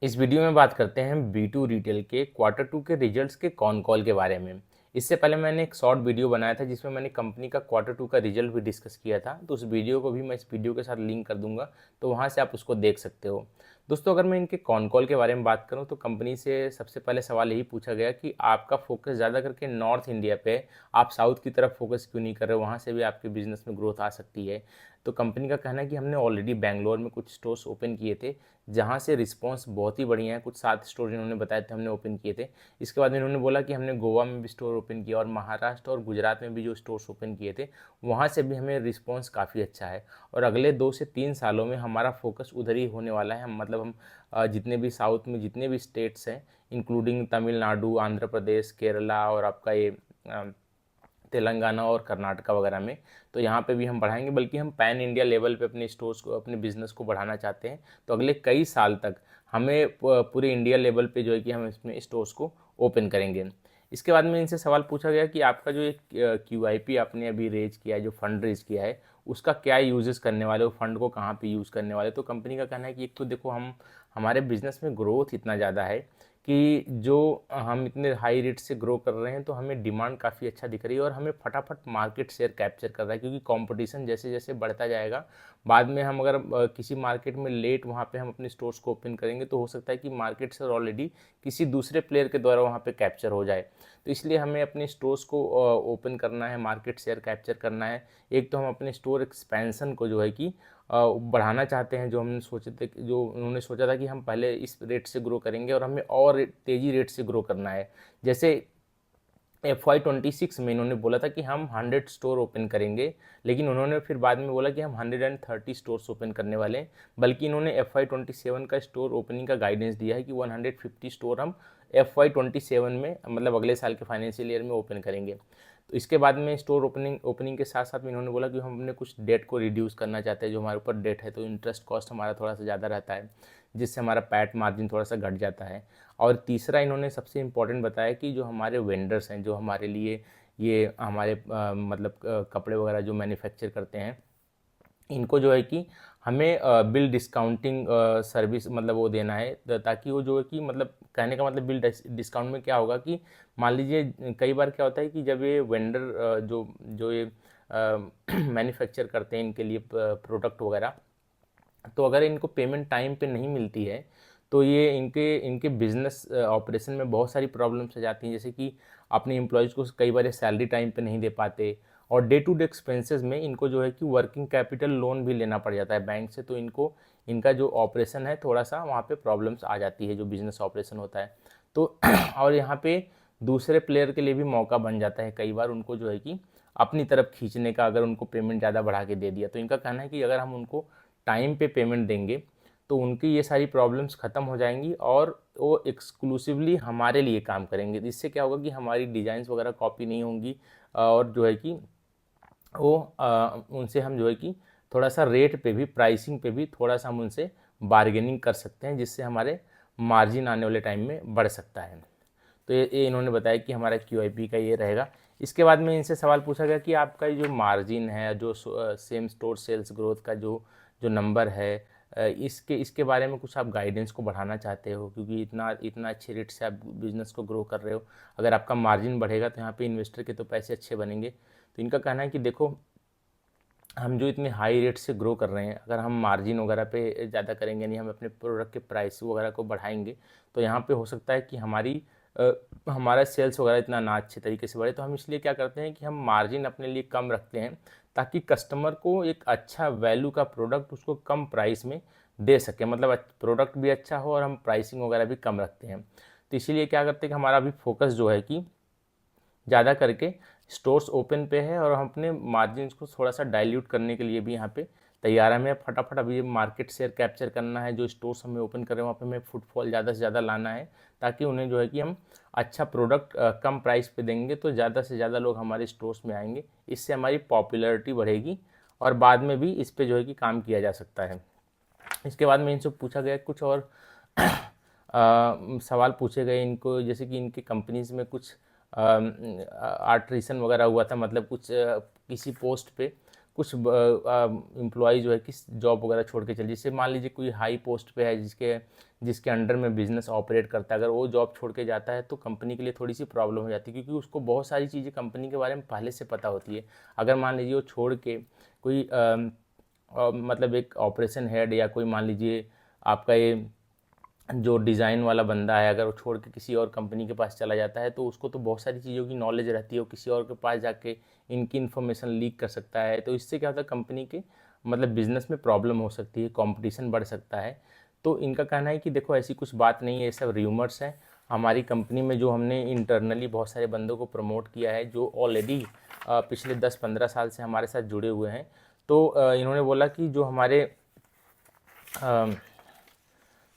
इस वीडियो में बात करते हैं B2 रिटेल के क्वार्टर टू के रिजल्ट्स के कॉन कॉल के बारे में। इससे पहले मैंने एक शॉर्ट वीडियो बनाया था जिसमें मैंने कंपनी का क्वार्टर टू का रिजल्ट भी डिस्कस किया था, तो उस वीडियो को भी मैं इस वीडियो के साथ लिंक कर दूंगा, तो वहाँ से आप उसको देख सकते हो। दोस्तों, अगर मैं इनके कॉन कॉल के बारे में बात करूँ तो कंपनी से सबसे पहले सवाल यही पूछा गया कि आपका फोकस ज़्यादा करके नॉर्थ इंडिया पे है, आप साउथ की तरफ फोकस क्यों नहीं कर रहे हो, वहाँ से भी आपके बिजनेस में ग्रोथ आ सकती है। तो कंपनी का कहना है कि हमने ऑलरेडी बैंगलोर में कुछ स्टोर्स ओपन किए थे जहाँ से रिस्पॉन्स बहुत ही बढ़िया है। कुछ 7 स्टोर इन्होंने बताए थे हमने ओपन किए थे। इसके बाद इन्होंने बोला कि हमने गोवा में भी स्टोर ओपन किया और महाराष्ट्र और गुजरात में भी जो स्टोर्स ओपन किए थे वहाँ से भी हमें रिस्पॉन्स काफ़ी अच्छा है और अगले 2 से 3 सालों में हमारा फोकस उधर ही होने वाला है। हम मतलब हम जितने भी साउथ में जितने भी स्टेट्स हैं इंक्लूडिंग तमिलनाडु, आंध्र प्रदेश, केरला और आपका ये तेलंगाना और कर्नाटका वगैरह में, तो यहाँ पे भी हम बढ़ाएंगे, बल्कि हम पैन इंडिया लेवल पे अपने स्टोर्स को, अपने बिज़नेस को बढ़ाना चाहते हैं। तो अगले कई साल तक हमें पूरे इंडिया लेवल पे जो है कि हम इसमें स्टोर्स को ओपन करेंगे। इसके बाद में इनसे सवाल पूछा गया कि आपका जो एक QIP आपने अभी रेज किया है, जो फंड रेज किया है, उसका क्या यूजेस करने वाले हो, फंड को कहाँ पे यूज़ करने वाले। तो कंपनी का कहना है कि एक तो देखो, हम हमारे बिज़नेस में ग्रोथ इतना ज़्यादा है कि जो हम इतने हाई रेट से ग्रो कर रहे हैं तो हमें डिमांड काफ़ी अच्छा दिख रही है और हमें फटाफट मार्केट शेयर कैप्चर कर रहा है, क्योंकि कंपटीशन जैसे जैसे बढ़ता जाएगा, बाद में हम अगर किसी मार्केट में लेट वहाँ पे हम अपने स्टोर्स को ओपन करेंगे तो हो सकता है कि मार्केट शेयर ऑलरेडी किसी दूसरे प्लेयर के द्वारा वहाँ पे कैप्चर हो जाए। तो इसलिए हमें अपने स्टोर्स को ओपन करना है, मार्केट शेयर कैप्चर करना है। एक तो हम अपने स्टोर एक्सपेंसन को जो है कि बढ़ाना चाहते हैं। जो हमने सोचे थे, जो उन्होंने सोचा था कि हम पहले इस रेट से ग्रो करेंगे और हमें और तेज़ी रेट से ग्रो करना है। जैसे FY26 में इन्होंने बोला था कि हम 100 स्टोर ओपन करेंगे, लेकिन उन्होंने फिर बाद में बोला कि हम 130 स्टोर्स ओपन करने वाले हैं। बल्कि इन्होंने FY27 का स्टोर ओपनिंग का गाइडेंस दिया है कि 150 स्टोर हम FY27 में, मतलब अगले साल के फाइनेंशियल ईयर में ओपन करेंगे। तो इसके बाद में स्टोर ओपनिंग के साथ साथ में इन्होंने बोला कि हम अपने कुछ डेट को रिड्यूस करना चाहते हैं। जो हमारे ऊपर डेट है तो इंटरेस्ट कॉस्ट हमारा थोड़ा सा ज़्यादा रहता है, जिससे हमारा पैट मार्जिन थोड़ा सा घट जाता है। और तीसरा इन्होंने सबसे इम्पोर्टेंट बताया कि जो हमारे वेंडर्स हैं, जो हमारे लिए ये हमारे मतलब कपड़े वगैरह जो मैन्युफैक्चर करते हैं, इनको जो है कि हमें बिल डिस्काउंटिंग सर्विस मतलब वो देना है, ताकि वो जो है कि मतलब कहने का मतलब बिल डिस्काउंट में क्या होगा कि मान लीजिए कई बार क्या होता है कि जब ये वेंडर जो जो ये मैन्युफैक्चर करते हैं इनके लिए प्रोडक्ट वगैरह, तो अगर इनको पेमेंट टाइम पे नहीं मिलती है तो ये इनके इनके बिजनेस ऑपरेशन में बहुत सारी प्रॉब्लम्स आ जाती हैं। जैसे कि अपने एम्प्लॉयज़ को कई बार सैलरी टाइम पे नहीं दे पाते और डे टू डे एक्सपेंसेस में इनको जो है कि वर्किंग कैपिटल लोन भी लेना पड़ जाता है बैंक से। तो इनको इनका जो ऑपरेशन है थोड़ा सा वहाँ पे प्रॉब्लम्स आ जाती है, जो बिज़नेस ऑपरेशन होता है। तो और यहाँ पे दूसरे प्लेयर के लिए भी मौका बन जाता है कई बार, उनको जो है कि अपनी तरफ खींचने का, अगर उनको पेमेंट ज़्यादा बढ़ा के दे दिया। तो इनका कहना है कि अगर हम उनको टाइम पे पेमेंट देंगे तो उनकी ये सारी प्रॉब्लम्स ख़त्म हो जाएंगी और वो एक्सक्लूसिवली हमारे लिए काम करेंगे। इससे क्या होगा कि हमारी डिज़ाइंस वगैरह कॉपी नहीं होंगी और जो है कि वो उनसे हम जो है कि थोड़ा सा रेट पे भी, प्राइसिंग पे भी थोड़ा सा हम उनसे बार्गेनिंग कर सकते हैं, जिससे हमारे मार्जिन आने वाले टाइम में बढ़ सकता है। तो ये इन्होंने बताया कि हमारा QIP का ये रहेगा। इसके बाद में इनसे सवाल पूछा गया कि आपका ये जो मार्जिन है, जो सेम स्टोर सेल्स ग्रोथ का जो जो नंबर है, इसके इसके बारे में कुछ आप गाइडेंस को बढ़ाना चाहते हो, क्योंकि इतना इतना अच्छे रेट से आप बिज़नेस को ग्रो कर रहे हो। अगर आपका मार्जिन बढ़ेगा तो यहाँ पे इन्वेस्टर के तो पैसे अच्छे बनेंगे। तो इनका कहना है कि देखो, हम जो इतने हाई रेट से ग्रो कर रहे हैं, अगर हम मार्जिन वगैरह पे ज़्यादा करेंगे, नहीं हम अपने प्रोडक्ट के प्राइस वगैरह को बढ़ाएंगे, तो यहाँ पे हो सकता है कि हमारा सेल्स वगैरह इतना ना अच्छे तरीके से बढ़े। तो हम इसलिए क्या करते हैं कि हम मार्जिन अपने लिए कम रखते हैं, ताकि कस्टमर को एक अच्छा वैल्यू का प्रोडक्ट उसको कम प्राइस में दे सके, मतलब प्रोडक्ट भी अच्छा हो और हम प्राइसिंग वगैरह भी कम रखते हैं। तो इसीलिए क्या करते हैं कि हमारा अभी फोकस जो है कि ज़्यादा करके स्टोर्स ओपन पे है और हम अपने मार्जिन को थोड़ा सा डाइल्यूट करने के लिए भी यहाँ पे तैयार है। हमें फटाफट अभी मार्केट शेयर कैप्चर करना है, जो स्टोर्स हमें ओपन कर रहे हैं वहाँ पे हमें फुटफॉल ज़्यादा से ज़्यादा लाना है, ताकि उन्हें जो है कि हम अच्छा प्रोडक्ट कम प्राइस पे देंगे तो ज़्यादा से ज़्यादा लोग हमारे स्टोर्स में आएंगे। इससे हमारी पॉपुलैरिटी बढ़ेगी और बाद में भी इस पर जो है कि काम किया जा सकता है। इसके बाद में इनसे पूछा गया कुछ और सवाल पूछे गए इनको, जैसे कि इनकी कंपनीज में कुछ आर्ट्रेशन वगैरह हुआ था, मतलब कुछ किसी पोस्ट पे कुछ एम्प्लॉय जो है कि जॉब वगैरह छोड़ के चले, जैसे मान लीजिए कोई हाई पोस्ट पे है जिसके जिसके अंडर में बिजनेस ऑपरेट करता है, अगर वो जॉब छोड़ के जाता है तो कंपनी के लिए थोड़ी सी प्रॉब्लम हो जाती है, क्योंकि उसको बहुत सारी चीज़ें कंपनी के बारे में पहले से पता होती है। अगर मान लीजिए वो छोड़ के कोई मतलब एक ऑपरेशन हेड या कोई मान लीजिए आपका ये जो डिज़ाइन वाला बंदा है, अगर वो छोड़ के किसी और कंपनी के पास चला जाता है तो उसको तो बहुत सारी चीज़ों की नॉलेज रहती है, वो किसी और के पास जाके इनकी इन्फॉर्मेशन लीक कर सकता है। तो इससे क्या होता है, कंपनी के मतलब बिजनेस में प्रॉब्लम हो सकती है, कंपटीशन बढ़ सकता है। तो इनका कहना है कि देखो ऐसी कुछ बात नहीं है, ये सब र्यूमर्स है। हमारी कंपनी में जो हमने इंटरनली बहुत सारे बंदों को प्रमोट किया है जो ऑलरेडी पिछले 10-15 साल से हमारे साथ जुड़े हुए हैं। तो इन्होंने बोला कि जो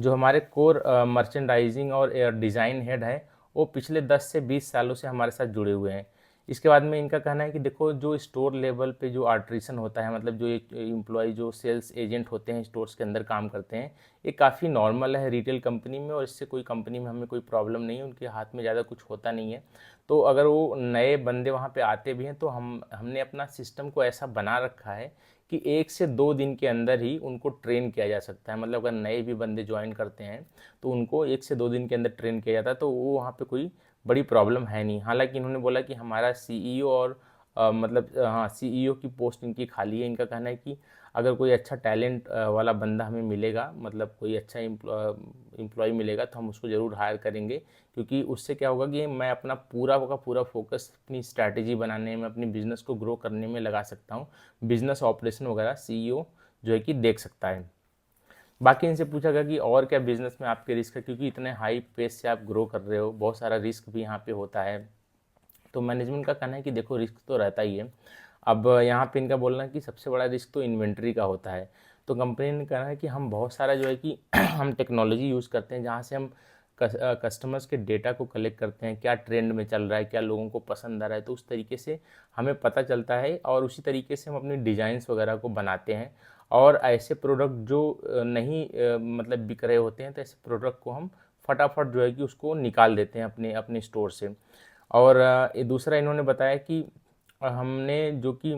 हमारे कोर मर्चेंडाइजिंग और डिज़ाइन हेड है वो पिछले 10 से 20 सालों से हमारे साथ जुड़े हुए हैं। इसके बाद में इनका कहना है कि देखो जो स्टोर लेवल पे जो आल्ट्रेशन होता है, मतलब जो एम्प्लॉय जो सेल्स एजेंट होते हैं स्टोर्स के अंदर काम करते हैं, ये काफ़ी नॉर्मल है रिटेल कंपनी में, और इससे कोई कंपनी में हमें कोई प्रॉब्लम नहीं है, उनके हाथ में ज़्यादा कुछ होता नहीं है। तो अगर वो नए बंदे वहाँ पे आते भी हैं तो हमने अपना सिस्टम को ऐसा बना रखा है कि 1 से 2 दिन के अंदर ही उनको ट्रेन किया जा सकता है। मतलब अगर नए भी बंदे ज्वाइन करते हैं तो उनको 1 से 2 दिन के अंदर ट्रेन किया जाता है, तो वो वहाँ पे कोई बड़ी प्रॉब्लम है नहीं। हालांकि इन्होंने बोला कि हमारा सीईओ और हाँ सीईओ की पोस्ट इनकी खाली है। इनका कहना है कि अगर कोई अच्छा टैलेंट वाला बंदा हमें मिलेगा, मतलब कोई अच्छा एम्प्लॉय मिलेगा तो हम उसको ज़रूर हायर करेंगे, क्योंकि उससे क्या होगा कि मैं अपना पूरा का पूरा फोकस अपनी स्ट्रैटेजी बनाने में, अपनी बिज़नेस को ग्रो करने में लगा सकता हूँ। बिज़नेस ऑपरेशन वगैरह सीईओ जो है कि देख सकता है। बाकी इनसे पूछा गया कि और क्या बिज़नेस में आपके रिस्क है, क्योंकि इतने हाई पेस से आप ग्रो कर रहे हो, बहुत सारा रिस्क भी यहाँ पे होता है। तो मैनेजमेंट का कहना है कि देखो रिस्क तो रहता ही है। अब यहाँ पे इनका बोलना है कि सबसे बड़ा रिस्क तो इन्वेंट्री का होता है। तो कंपनी ने कहा है कि हम बहुत सारा जो है कि हम टेक्नोलॉजी यूज़ करते हैं जहाँ से हम कस्टमर्स के डेटा को कलेक्ट करते हैं, क्या ट्रेंड में चल रहा है, क्या लोगों को पसंद आ रहा है, तो उस तरीके से हमें पता चलता है और उसी तरीके से हम अपनी डिज़ाइंस वगैरह को बनाते हैं। और ऐसे प्रोडक्ट जो नहीं मतलब बिक रहे होते हैं, तो ऐसे प्रोडक्ट को हम फटाफट जो है कि उसको निकाल देते हैं अपने अपने स्टोर से। और ये दूसरा इन्होंने बताया कि हमने जो कि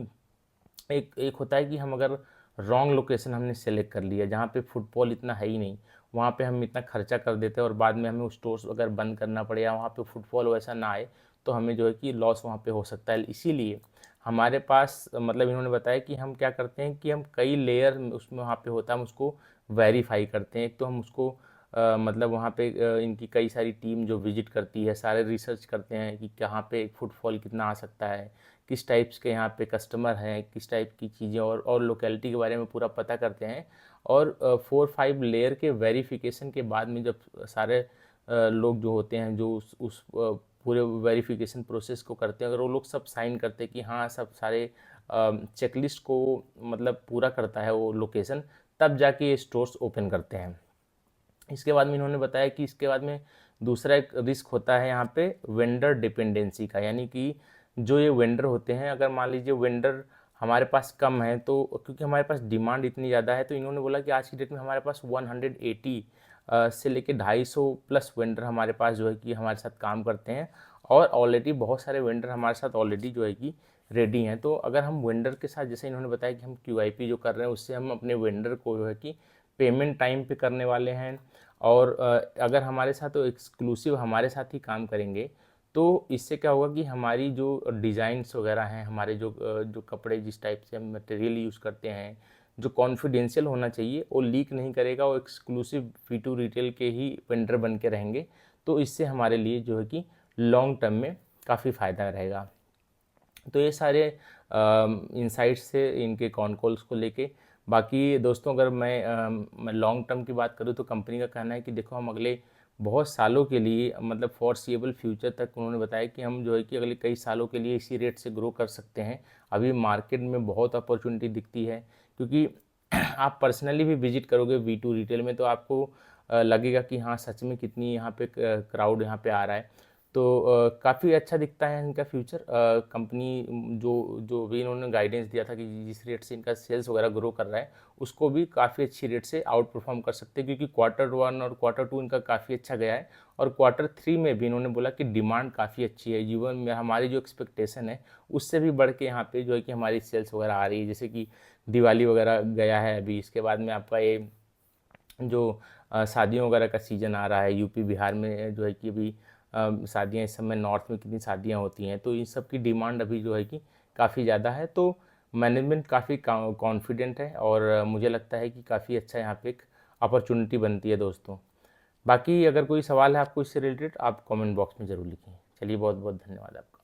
एक एक होता है कि हम अगर रॉन्ग लोकेशन हमने सेलेक्ट कर लिया जहाँ पे फुटफॉल इतना है ही नहीं, वहाँ पे हम इतना खर्चा कर देते हैं और बाद में हमें उस स्टोर्स अगर बंद करना पड़े या वहाँ पे फुटफॉल वैसा ना आए तो हमें जो है कि लॉस वहाँ पे हो सकता है। इसीलिए हमारे पास मतलब इन्होंने बताया कि हम क्या करते हैं कि हम कई लेयर उसमें वहाँ पे होता है, हम उसको वेरीफाई करते हैं। एक तो हम उसको मतलब वहाँ पे इनकी कई सारी टीम जो विजिट करती है, सारे रिसर्च करते हैं कि कहाँ पे फुटफॉल कितना आ सकता है, किस टाइप्स के यहाँ पे कस्टमर हैं, किस टाइप की चीज़ें, और लोकेलिटी के बारे में पूरा पता करते हैं। और 4-5 लेयर के वेरिफिकेशन के बाद में जब सारे लोग जो होते हैं जो उस पूरे वेरिफिकेशन प्रोसेस को करते हैं, अगर वो लोग सब साइन करते हैं कि हाँ सब सारे चेकलिस्ट को मतलब पूरा करता है वो लोकेशन, तब जाके ये स्टोर्स ओपन करते हैं। इसके बाद में इन्होंने बताया कि इसके बाद में दूसरा एक रिस्क होता है यहाँ पे वेंडर डिपेंडेंसी का, यानी कि जो ये वेंडर होते हैं, अगर मान लीजिए वेंडर हमारे पास कम है, तो क्योंकि हमारे पास डिमांड इतनी ज़्यादा है, तो इन्होंने बोला कि आज की डेट में हमारे पास 180 से लेके 250 प्लस वेंडर हमारे पास जो है कि हमारे साथ काम करते हैं, और ऑलरेडी बहुत सारे वेंडर हमारे साथ ऑलरेडी जो है कि रेडी हैं। तो अगर हम वेंडर के साथ, जैसे इन्होंने बताया कि हम QIP जो कर रहे हैं उससे हम अपने वेंडर को जो है कि पेमेंट टाइम पे करने वाले हैं, और अगर हमारे साथ तो एक्सक्लूसिव हमारे साथ ही काम करेंगे, तो इससे क्या होगा कि हमारी जो डिज़ाइंस वगैरह हैं, हमारे जो कपड़े जिस टाइप से हम मटेरियल यूज़ करते हैं, जो कॉन्फिडेंशियल होना चाहिए वो लीक नहीं करेगा, वो एक्सक्लूसिव V2 रिटेल के ही वेंडर बन के रहेंगे। तो इससे हमारे लिए जो है कि लॉन्ग टर्म में काफ़ी फ़ायदा रहेगा। तो ये सारे इंसाइट्स थे इनके कॉन कॉल्स को लेके। बाकी दोस्तों अगर मैं लॉन्ग टर्म की बात करूँ तो कंपनी का कहना है कि देखो हम अगले बहुत सालों के लिए, मतलब फॉरसीएबल फ्यूचर तक उन्होंने बताया कि हम जो है कि अगले कई सालों के लिए इसी रेट से ग्रो कर सकते हैं। अभी मार्केट में बहुत अपॉर्चुनिटी दिखती है, क्योंकि आप पर्सनली भी विजिट करोगे V2 रिटेल में तो आपको लगेगा कि हाँ सच में कितनी यहाँ पे क्राउड यहाँ पे आ रहा है। तो काफ़ी अच्छा दिखता है इनका फ्यूचर। कंपनी जो जो भी इन्होंने गाइडेंस दिया था कि जिस रेट से इनका सेल्स वगैरह ग्रो कर रहा है उसको भी काफ़ी अच्छी रेट से आउट परफॉर्म कर सकते हैं, क्योंकि Q1 और Q2 इनका काफ़ी अच्छा गया है। और Q3 में भी इन्होंने बोला कि डिमांड काफ़ी अच्छी है, जीवन में हमारी जो एक्सपेक्टेशन है उससे भी बढ़ के यहाँ पे जो है कि हमारी सेल्स वगैरह आ रही है। जैसे कि दिवाली वगैरह गया है अभी, इसके बाद में आपका ये जो शादियों वगैरह का सीज़न आ रहा है यूपी बिहार में, जो है कि अभी शादियाँ इस समय नॉर्थ में कितनी शादियाँ होती हैं, तो इन सब की डिमांड अभी जो है कि काफ़ी ज़्यादा है। तो मैनेजमेंट काफ़ी कॉन्फिडेंट है और मुझे लगता है कि काफ़ी अच्छा यहाँ पे एक अपॉर्चुनिटी बनती है दोस्तों। बाकी अगर कोई सवाल है आपको इससे रिलेटेड, आप कमेंट बॉक्स में ज़रूर लिखें। चलिए, बहुत बहुत धन्यवाद आपका।